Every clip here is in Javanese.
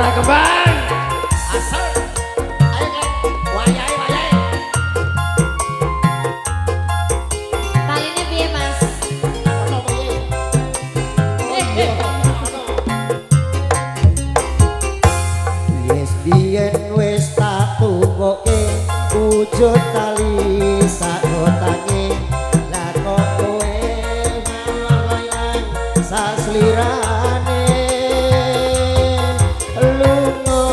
Ora kembang. Asal. Ayo kan. Wayai wayai. Taline piye, Mas? Ono piye? Yes biyen wis tak tukoke wujud tali sakotange lah kok kowe malah saslirane lunga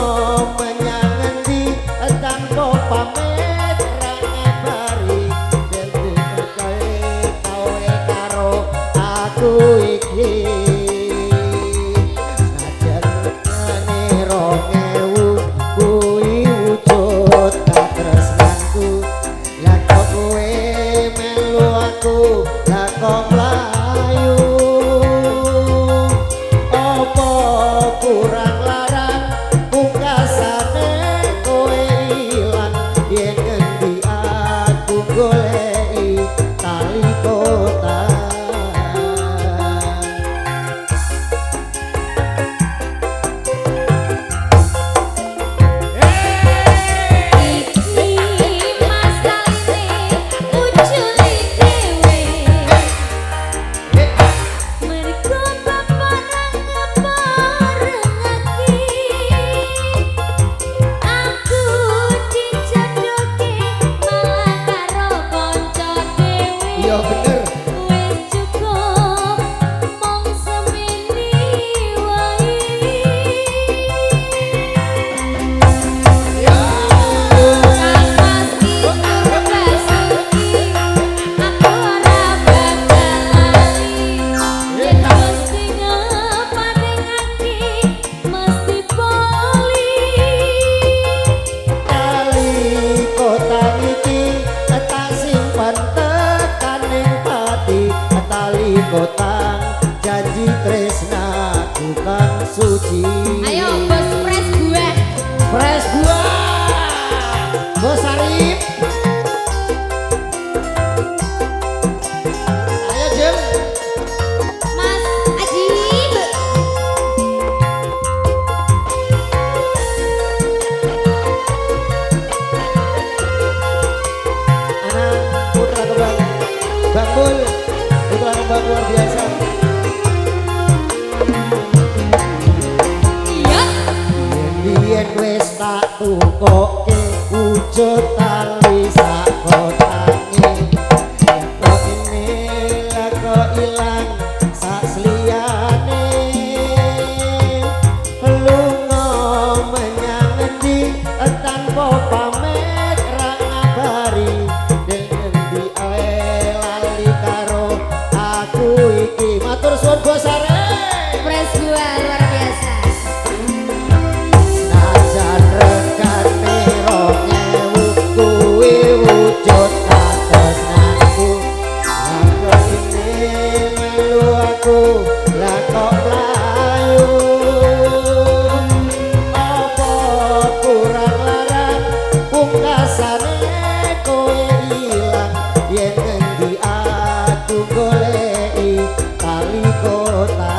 menyang endi tanpa pamit ra ngabari dadi kowe karo aku iki kotang janji tresna bukan suci. Ayo bos pres buah. Pres buah. Bos Arif. Ayo Jim. Mas Ajib. Anak putra kembang Bang Bul. Putra kembang luar biasa. Iya. Yen wis tak tukoke wujud tali sakotange kok ini lah kok ilang sasliyane lunga menyang endi tanpa pamit ra ngabari dendi ae lali karo aku iki matur suwun Bos Arif. Pres buah luar biasa. Najan regane 2000 kuwi wujud katresnanku lah ini melu aku lah kok mlayu apa kurang larang pungkasane kowe ilang yen endi aku goleki tali kota.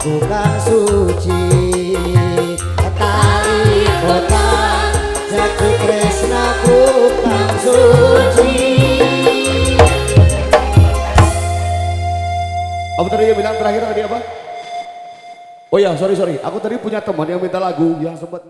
Bukan suci tali kota jati tresna bukan suci. Apa tadi yang bilang terakhir tadi apa? Oh ya, sorry. Aku tadi punya teman yang minta lagu yang sempat